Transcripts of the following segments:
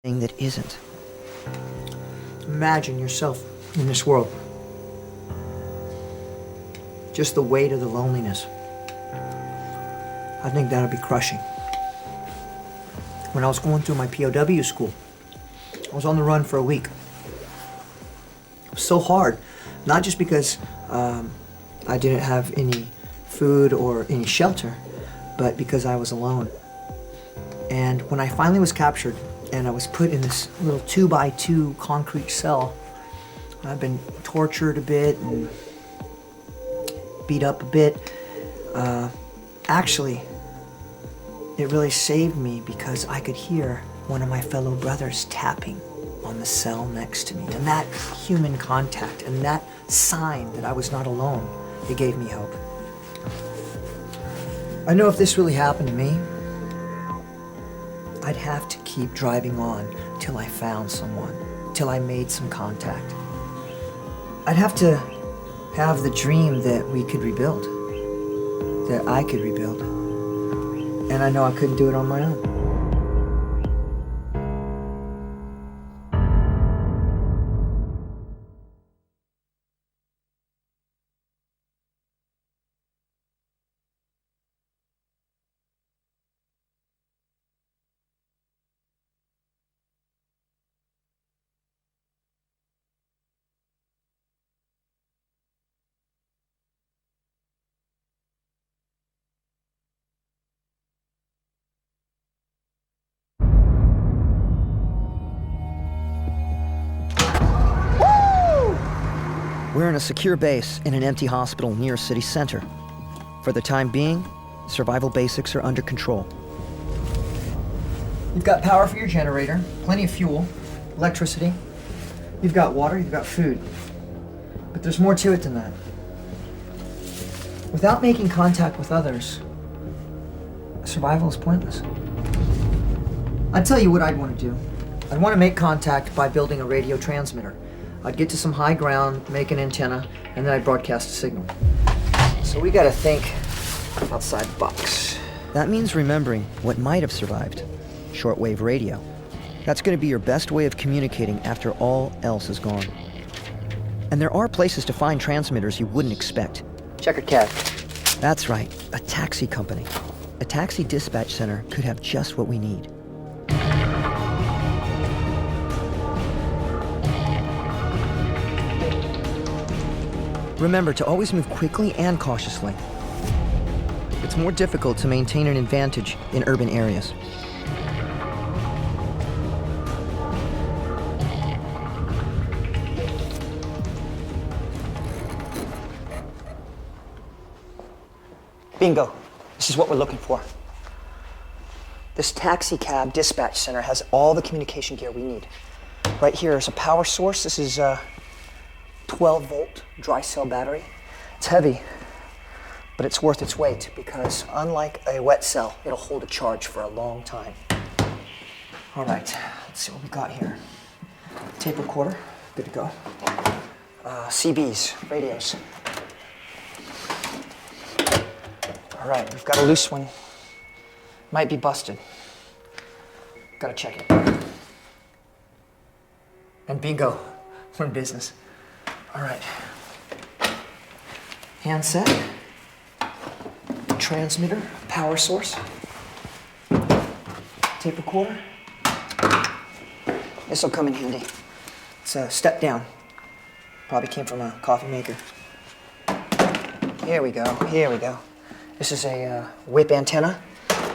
thing that isn't. Imagine yourself in this world. Just the weight of the loneliness. I think that'll be crushing. When I was going through my POW school, I was on the run for a week. It was so hard, not just because I didn't have any food or any shelter, but because I was alone. And when I finally was captured and I was put in this little 2x2 concrete cell, I've been tortured a bit and beat up a bit. Actually, it really saved me because I could hear one of my fellow brothers tapping on the cell next to me. And that human contact and that sign that I was not alone, it gave me hope. I know if this really happened to me, I'd have to keep driving on till I found someone, till I made some contact. I'd have to have the dream that we could rebuild, that I could rebuild. And I know I couldn't do it on my own. We're in a secure base in an empty hospital near city center. For the time being, survival basics are under control. You've got power for your generator, plenty of fuel, electricity. You've got water, you've got food. But there's more to it than that. Without making contact with others, survival is pointless. I'd tell you what I'd want to do. I'd want to make contact by building a radio transmitter. I'd get to some high ground, make an antenna, and then I'd broadcast a signal. So we gotta think outside the box. That means remembering what might have survived. Shortwave radio. That's going to be your best way of communicating after all else is gone. And there are places to find transmitters you wouldn't expect. Checkered cab. That's right, a taxi company. A taxi dispatch center could have just what we need. Remember to always move quickly and cautiously. It's more difficult to maintain an advantage in urban areas. Bingo. This is what we're looking for. This taxi cab dispatch center has all the communication gear we need. Right here is a power source. This is a 12-volt dry cell battery. It's heavy, but it's worth its weight because unlike a wet cell, it'll hold a charge for a long time. All right, let's see what we got here. Tape recorder, good to go. CBs, radios. All right, we've got a loose one. Might be busted. Gotta check it. And bingo, we're in business. All right. Handset, transmitter, power source, tape recorder. This will come in handy. It's a step down. Probably came from a coffee maker. Here we go, here we go. This is a whip antenna.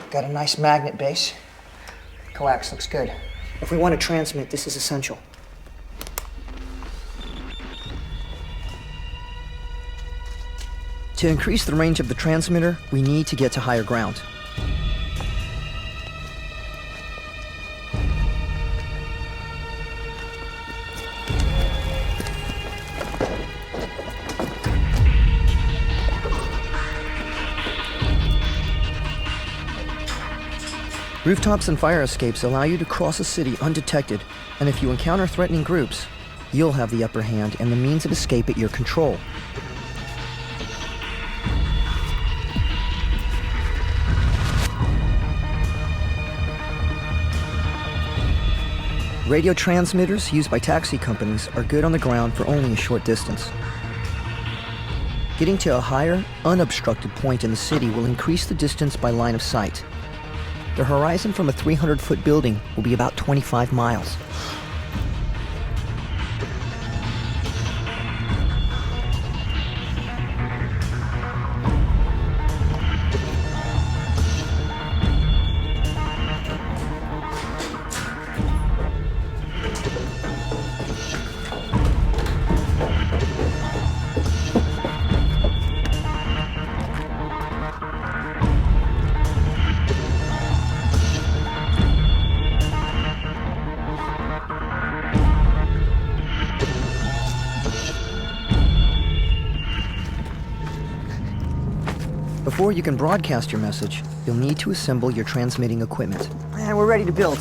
Got a nice magnet base. Coax looks good. If we want to transmit, this is essential. To increase the range of the transmitter, we need to get to higher ground. Rooftops and fire escapes allow you to cross a city undetected, and if you encounter threatening groups, you'll have the upper hand and the means of escape at your control. Radio transmitters used by taxi companies are good on the ground for only a short distance. Getting to a higher, unobstructed point in the city will increase the distance by line of sight. The horizon from a 300-foot building will be about 25 miles. Before you can broadcast your message, you'll need to assemble your transmitting equipment. And we're ready to build.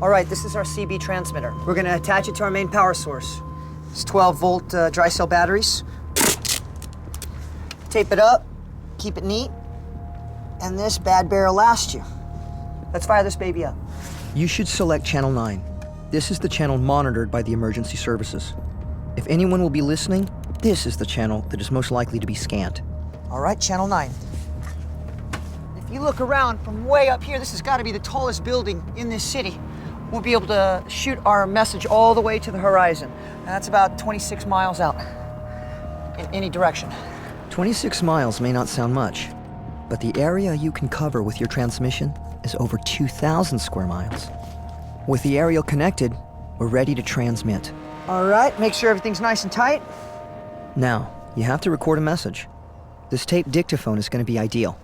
All right, this is our CB transmitter. We're going to attach it to our main power source. It's 12-volt dry cell batteries. Tape it up, keep it neat, and this bad bear will last you. Let's fire this baby up. You should select Channel 9. This is the channel monitored by the emergency services. If anyone will be listening, this is the channel that is most likely to be scanned. All right, Channel 9. If you look around from way up here, this has got to be the tallest building in this city. We'll be able to shoot our message all the way to the horizon. And that's about 26 miles out in any direction. 26 miles may not sound much, but the area you can cover with your transmission is over 2,000 square miles. With the aerial connected, we're ready to transmit. All right, make sure everything's nice and tight. Now, you have to record a message. This tape dictaphone is going to be ideal.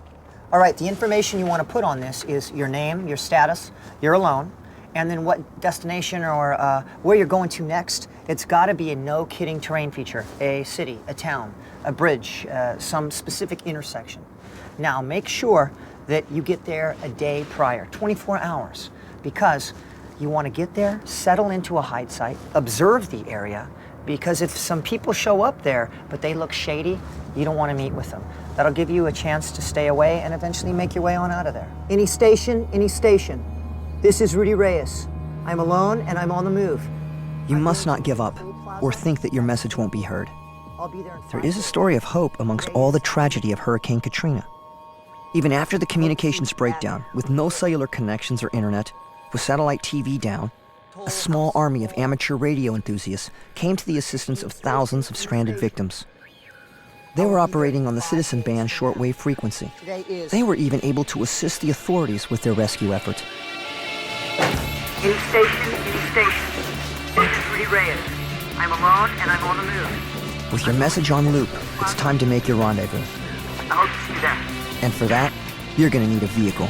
All right, the information you want to put on this is your name, your status, you're alone, and then what destination or where you're going to next. It's got to be a no-kidding terrain feature, a city, a town, a bridge, some specific intersection. Now, make sure that you get there a day prior, 24 hours, because you want to get there, settle into a hide site, observe the area, because if some people show up there, but they look shady, you don't want to meet with them. That'll give you a chance to stay away and eventually make your way on out of there. Any station, any station. This is Rudy Reyes. I'm alone and I'm on the move. You must not give up or think that your message won't be heard. I'll be there in 5 There is a story of hope amongst all the tragedy of Hurricane Katrina. Even after the communications breakdown, with no cellular connections or internet, with satellite TV down, a small army of amateur radio enthusiasts came to the assistance of thousands of stranded victims. They were operating on the citizen band shortwave frequency. They were even able to assist the authorities with their rescue effort. Any station, any station. This is Rudy Reyes. I'm alone and I'm on the move. With your message on loop, it's time to make your rendezvous. I hope to see you there. And for that, you're going to need a vehicle.